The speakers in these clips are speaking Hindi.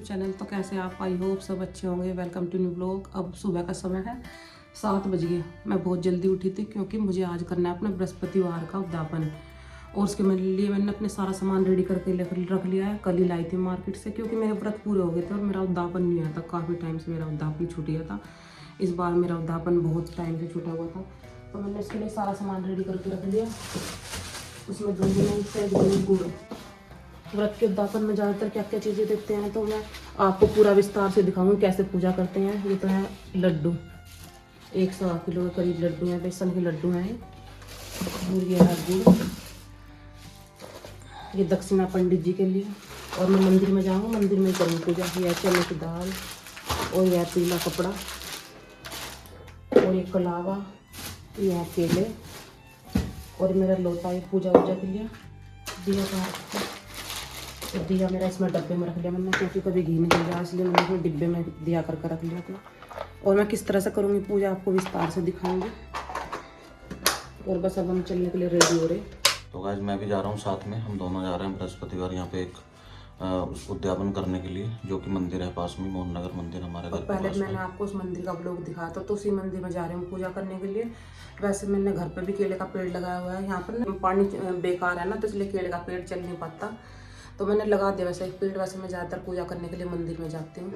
चैनल। तो कैसे आप, आई होप सब अच्छे होंगे। Welcome to new blog. अब सुबह का समय है, 7 बज गए। मैं बहुत जल्दी उठी थी क्योंकि मुझे आज करना है अपने बृहस्पतिवार का उद्यापन। और उसके लिए मैंने अपने सारा सामान रेडी करके रख लिया है। कल ही लाई थी मार्केट से क्योंकि मेरे व्रत पूरे हो गए थे और मेरा उद्यापन नहीं आया था। काफ़ी टाइम से मेरा उद्यापन छूट गया था। इस बार मेरा उद्यापन बहुत टाइम से छूटा हुआ था, तो मैंने इसके लिए सारा सामान रेडी करके रख लिया। उसमें गुड़। व्रत के उद्यापन में ज़्यादातर क्या क्या चीज़ें देते हैं तो मैं आपको पूरा विस्तार से दिखाऊंगी कैसे पूजा करते हैं। ये तो है लड्डू, 100 किलो के करीब लड्डू हैं, बेसन के लड्डू हैं। ये है गुड़, ये दक्षिणा पंडित जी के लिए। और मैं मंदिर में जाऊँगा, मंदिर में करूँ पूजा। यह चने की दाल और यह पीला कपड़ा और ये कलावा, यह केले और मेरा लोटा ये पूजा वूजा के लिए। दिया का तो दिया मेरा इसमें डब्बे में रख लिया मैंने क्योंकि कभी घी नहीं जल जाए, इसलिए मैंने इसमें डिब्बे में दिया करके रख लिया अपना। और मैं किस तरह से करूँगी पूजा आपको विस्तार से दिखाऊंगी। और बस अब हम चलने के लिए रेडी हो रहे। तो गाइस मैं भी जा रहा हूँ साथ में, हम दोनों जा रहे हैं बृहस्पतिवार यहाँ पे एक उद्यापन करने के लिए, जो कि मंदिर है पास में, मोहन नगर मंदिर हमारे घर के पास। पहले मैंने आपको उस मंदिर का ब्लॉग दिखाया था, तो उसी मंदिर में जा रहे हूँ पूजा करने के लिए। वैसे मैंने घर पे भी केले का पेड़ लगाया हुआ है। यहाँ पर ना पानी बेकार है ना, तो इसलिए केले का पेड़ चल नहीं पाता, तो मैंने लगा दिया वैसे एक पेड़। वैसे मैं ज़्यादातर पूजा करने के लिए मंदिर में जाती हूँ।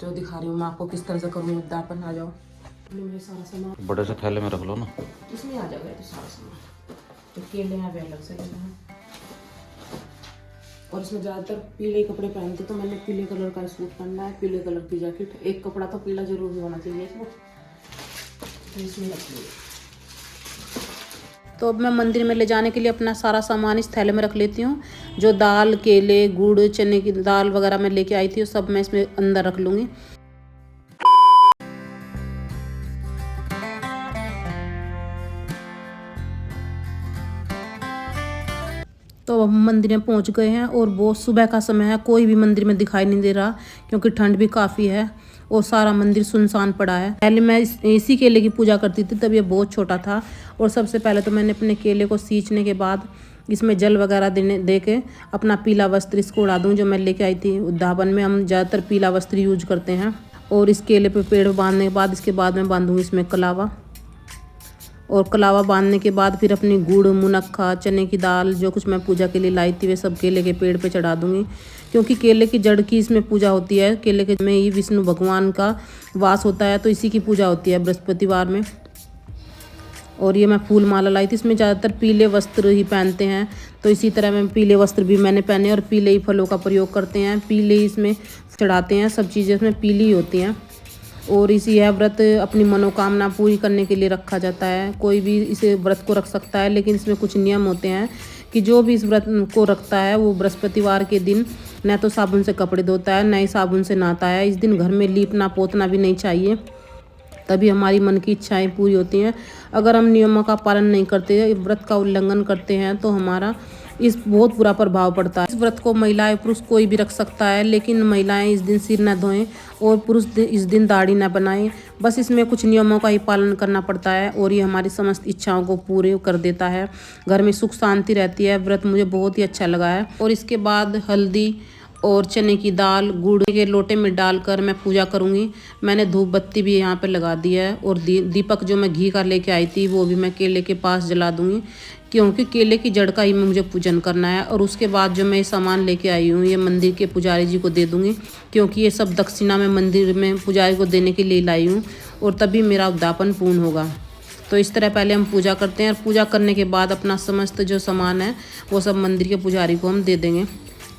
जो दिखा रही हूँ मैं आपको किस तरह से करूँगी उद्यापन। आ जाओ, मेरे सारा सामान बड़े से थैले में रख लो ना, इसमें आ जाएगा। तो सारा सामान तो केले हैं वे अलग से लेना है। और इसमें ज़्यादातर पीले कपड़े पहनते, तो मैंने पीले कलर का सूट पहनना है, पीले कलर की जैकेट। एक कपड़ा तो पीला जरूर होना चाहिए इसमें, तो इसमें रख लिया। तो अब मैं मंदिर में ले जाने के लिए अपना सारा सामान इस थैले में रख लेती हूँ। जो दाल, केले, गुड़, चने की दाल वगैरह मैं लेके आई थी, वो सब मैं इसमें अंदर रख लूँगी। तो अब हम मंदिर में पहुंच गए हैं और बहुत सुबह का समय है। कोई भी मंदिर में दिखाई नहीं दे रहा क्योंकि ठंड भी काफ़ी है और सारा मंदिर सुनसान पड़ा है। पहले मैं इसी केले की पूजा करती थी, तब ये बहुत छोटा था। और सबसे पहले तो मैंने अपने केले को सींचने के बाद इसमें जल वगैरह दे के अपना पीला वस्त्र इसको उड़ा दूँ। जो मैं लेके आई थी उद्यापन में, हम ज़्यादातर पीला वस्त्र यूज करते हैं। और इस केले पे पेड़ बांधने के बाद इसके बाद मैं बांधूँगी इसमें कलावा। और कलावा बांधने के बाद फिर अपनी गुड़, मुनक्खा, चने की दाल, जो कुछ मैं पूजा के लिए लाई थी वे सब केले के पेड़ पे चढ़ा दूंगी। क्योंकि केले की जड़ की इसमें पूजा होती है। केले के में ही विष्णु भगवान का वास होता है, तो इसी की पूजा होती है बृहस्पतिवार में। और ये मैं फूल माला लाई थी, इसमें ज़्यादातर पीले वस्त्र ही पहनते हैं, तो इसी तरह मैं पीले वस्त्र भी मैंने पहने और पीले ही फलों का प्रयोग करते हैं। पीले ही इसमें चढ़ाते हैं, सब चीज़ें इसमें पीली ही होती हैं। और इसी यह व्रत अपनी मनोकामना पूरी करने के लिए रखा जाता है। कोई भी इसे व्रत को रख सकता है, लेकिन इसमें कुछ नियम होते हैं कि जो भी इस व्रत को रखता है वो बृहस्पतिवार के दिन न तो साबुन से कपड़े धोता है, न ही साबुन से नहाता है। इस दिन घर में लीपना पोतना भी नहीं चाहिए, तभी हमारी मन की इच्छाएं पूरी होती हैं। अगर हम नियमों का पालन नहीं करते, व्रत का उल्लंघन करते हैं, तो हमारा इस बहुत बुरा प्रभाव पड़ता है। इस व्रत को महिलाएं पुरुष कोई भी रख सकता है, लेकिन महिलाएं इस दिन सिर न धोएं और पुरुष इस दिन दाढ़ी न बनाएं। बस इसमें कुछ नियमों का ही पालन करना पड़ता है और ये हमारी समस्त इच्छाओं को पूरे कर देता है। घर में सुख शांति रहती है। व्रत मुझे बहुत ही अच्छा लगा है। और इसके बाद हल्दी और चने की दाल गुड़ के लोटे में डालकर मैं पूजा करूँगी। मैंने धूप बत्ती भी यहाँ पे लगा दी है। और दीपक जो मैं घी का लेके आई थी वो भी मैं केले के पास जला दूँगी, क्योंकि केले की जड़ का ही मुझे पूजन करना है। और उसके बाद जो मैं ये सामान लेके आई हूँ ये मंदिर के पुजारी जी को दे दूँगी, क्योंकि ये सब दक्षिणा में मंदिर में पुजारी को देने के लिए लाई हूँ, और तभी मेरा उद्यापन पूर्ण होगा। तो इस तरह पहले हम पूजा करते हैं और पूजा करने के बाद अपना समस्त जो सामान है वो सब मंदिर के पुजारी को हम दे देंगे।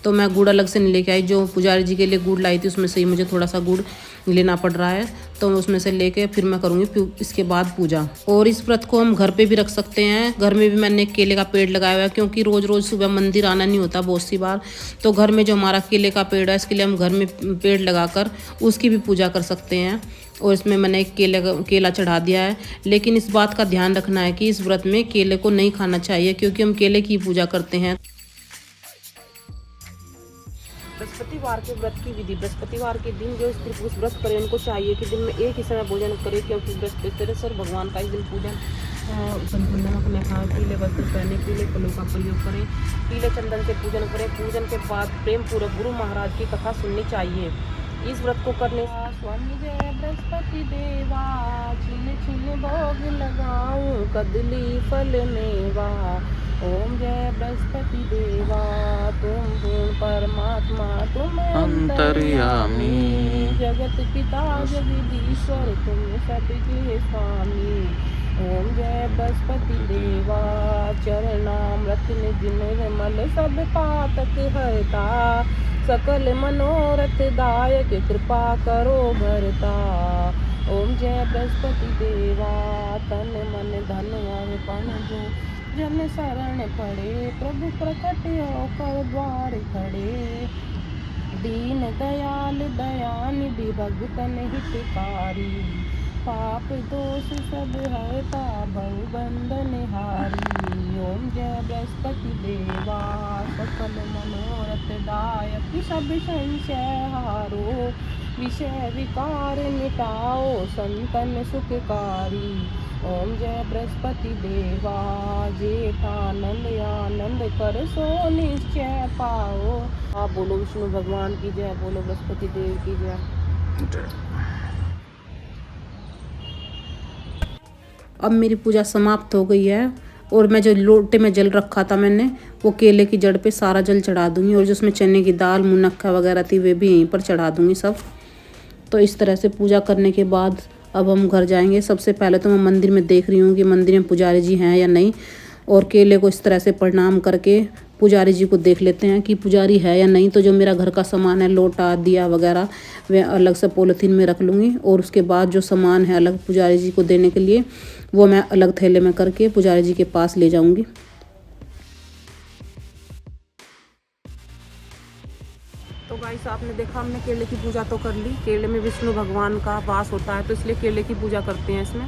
तो मैं गुड़ अलग से नहीं लेके आई, जो पुजारी जी के लिए गुड़ लाई थी उसमें से ही मुझे थोड़ा सा गुड़ लेना पड़ रहा है, तो उसमें से लेके फिर मैं करूँगी इसके बाद पूजा। और इस व्रत को हम घर पे भी रख सकते हैं। घर में भी मैंने एक केले का पेड़ लगाया हुआ है, क्योंकि रोज़ रोज़ सुबह मंदिर आना नहीं होता बहुत सी बार, तो घर में जो हमारा केले का पेड़ है इसके लिए हम घर में पेड़ लगाकर उसकी भी पूजा कर सकते हैं। और इसमें मैंने एक केला चढ़ा दिया है। लेकिन इस बात का ध्यान रखना है कि इस व्रत में केले को नहीं खाना चाहिए, क्योंकि हम केले की पूजा करते हैं। बृहस्पतिवार के व्रत की विधि। बृहस्पतिवार के दिन जो स्त्री पुरुष व्रत करें उनको चाहिए कि दिन में एक ही समय भोजन करें, क्योंकि बृहस्पति भगवान का इस दिन पूजन संतुल नमक न खाएं, पीले वस्त्र पहने, पीले फलों का प्रयोग करें, पीले चंदन से पूजन करें। पूजन के बाद प्रेम पूर्वक गुरु महाराज की कथा सुननी चाहिए। इस व्रत को करने स्वामी जय बृहस्पति देवा, छिन छिन भोग लगाऊं कदली फल मेवा। ओम जय बृहस्पति देवा, तुम पूर्ण परमात्मा तुम अंतर्यामी, जगत पिता जगदीश्वर तुम सबके स्वामी। ओम जय बृहस्पति देवा, चरणामृत निज निर्मल सब पातक हरता, सकल मनोरथ दायक कृपा करो भरता। ओम जय बृहस्पति देवा, तन मन धन अर्पण जो जन शरण पड़े, प्रभु प्रकट होकर द्वार खड़े। दीन दयाल दयानिधि भगतन हितकारी, पाप दोष सब हरता भव बंधन हारी। ओम जय बृहस्पति देवा, सकल मनोरथ दायक सब संशय हारो, विषय विकार मिटाओ संतन सुखकारी। ओम जय बृहस्पति देवा, जेठानंद आनंद कर सो निश्चय पाओ। आप बोलो विष्णु भगवान की जय, बोलो बृहस्पति देव की जय। अब मेरी पूजा समाप्त हो गई है और मैं जो लोटे में जल रखा था मैंने, वो केले की जड़ पे सारा जल चढ़ा दूंगी, और जो उसमें चने की दाल मुनक्का वगैरह थी वे भी यहीं पर चढ़ा दूंगी सब। तो इस तरह से पूजा करने के बाद अब हम घर जाएंगे। सबसे पहले तो मैं मंदिर में देख रही हूँ कि मंदिर में पुजारी जी हैं या नहीं, और केले को इस तरह से प्रणाम करके पुजारी जी को देख लेते हैं कि पुजारी है या नहीं। तो जो मेरा घर का सामान है, लोटा दिया वगैरह, वे अलग से पॉलीथीन में रख लूँगी, और उसके बाद जो सामान है अलग पुजारी जी को देने के लिए, वो मैं अलग थैले में करके पुजारी जी के पास ले जाऊँगी। तो गाइस, आपने देखा हमने केले की पूजा तो कर ली। केले में विष्णु भगवान का वास होता है, तो इसलिए केले की पूजा करते हैं इसमें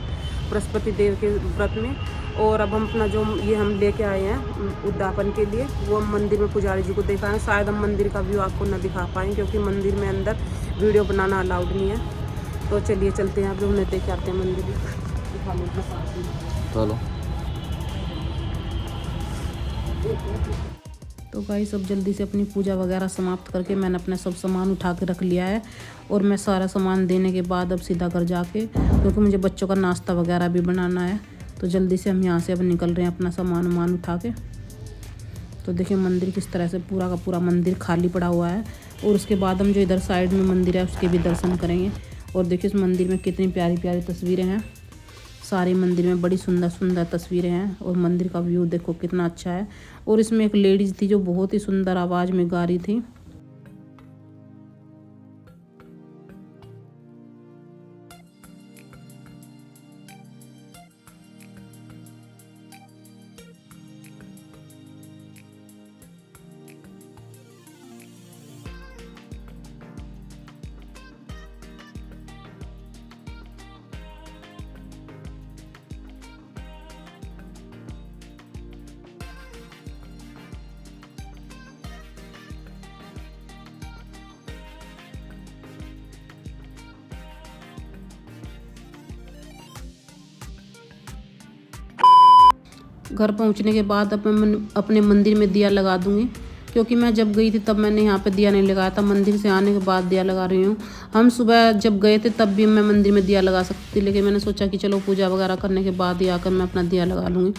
बृहस्पति देव के व्रत में। और अब हम अपना जो ये हम लेके आए हैं उद्यापन के लिए, वो हम मंदिर में पुजारी जी को दिखाएं। शायद हम मंदिर का व्यू आपको न दिखा पाएँ, क्योंकि मंदिर में अंदर वीडियो बनाना अलाउड नहीं है। तो चलिए चलते हैं, अभी उन्हें देख के आते हैं मंदिर में। दिखा लीजिए चलो। तो गाइस, सब जल्दी से अपनी पूजा वगैरह समाप्त करके मैंने अपना सब सामान उठा के रख लिया है, और मैं सारा सामान देने के बाद अब सीधा घर जाके, क्योंकि मुझे बच्चों का नाश्ता वगैरह भी बनाना है, तो जल्दी से हम यहाँ से अब निकल रहे हैं अपना सामान उठा के। तो देखिए मंदिर किस तरह से पूरा का पूरा मंदिर खाली पड़ा हुआ है, और उसके बाद हम जो इधर साइड में मंदिर है उसके भी दर्शन करेंगे। और देखिए इस मंदिर में कितनी प्यारी प्यारी तस्वीरें हैं, सारे मंदिर में बड़ी सुंदर सुंदर तस्वीरें हैं, और मंदिर का व्यू देखो कितना अच्छा है। और इसमें एक लेडीज़ थी जो बहुत ही सुंदर आवाज़ में गा रही थी। घर पहुंचने के बाद अब मैं अपने मंदिर में दिया लगा दूंगी, क्योंकि मैं जब गई थी तब मैंने यहाँ पे दिया नहीं लगाया था। मंदिर से आने के बाद दिया लगा रही हूँ। हम सुबह जब गए थे तब भी मैं मंदिर में दिया लगा सकती थी, लेकिन मैंने सोचा कि चलो पूजा वगैरह करने के बाद ही आकर मैं अपना दिया लगा लूँगी।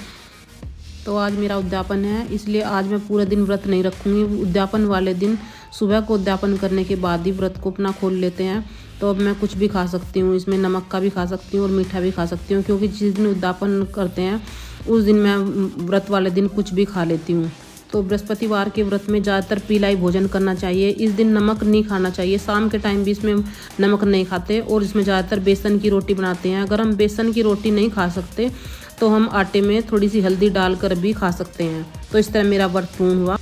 तो आज मेरा उद्यापन है, इसलिए आज मैं पूरा दिन व्रत नहीं रखूँगी। उद्यापन वाले दिन सुबह को उद्यापन करने के बाद ही व्रत को अपना खोल लेते हैं। तो अब मैं कुछ भी खा सकती हूँ, इसमें नमक का भी खा सकती हूँ और मीठा भी खा सकती हूँ, क्योंकि जिस दिन उद्यापन करते हैं उस दिन मैं व्रत वाले दिन कुछ भी खा लेती हूँ। तो बृहस्पतिवार के व्रत में ज़्यादातर पीला ही भोजन करना चाहिए। इस दिन नमक नहीं खाना चाहिए, शाम के टाइम भी इसमें नमक नहीं खाते। और इसमें ज़्यादातर बेसन की रोटी बनाते हैं। अगर हम बेसन की रोटी नहीं खा सकते तो हम आटे में थोड़ी सी हल्दी डालकर भी खा सकते हैं। तो इस तरह मेरा व्रत पूर्ण हुआ।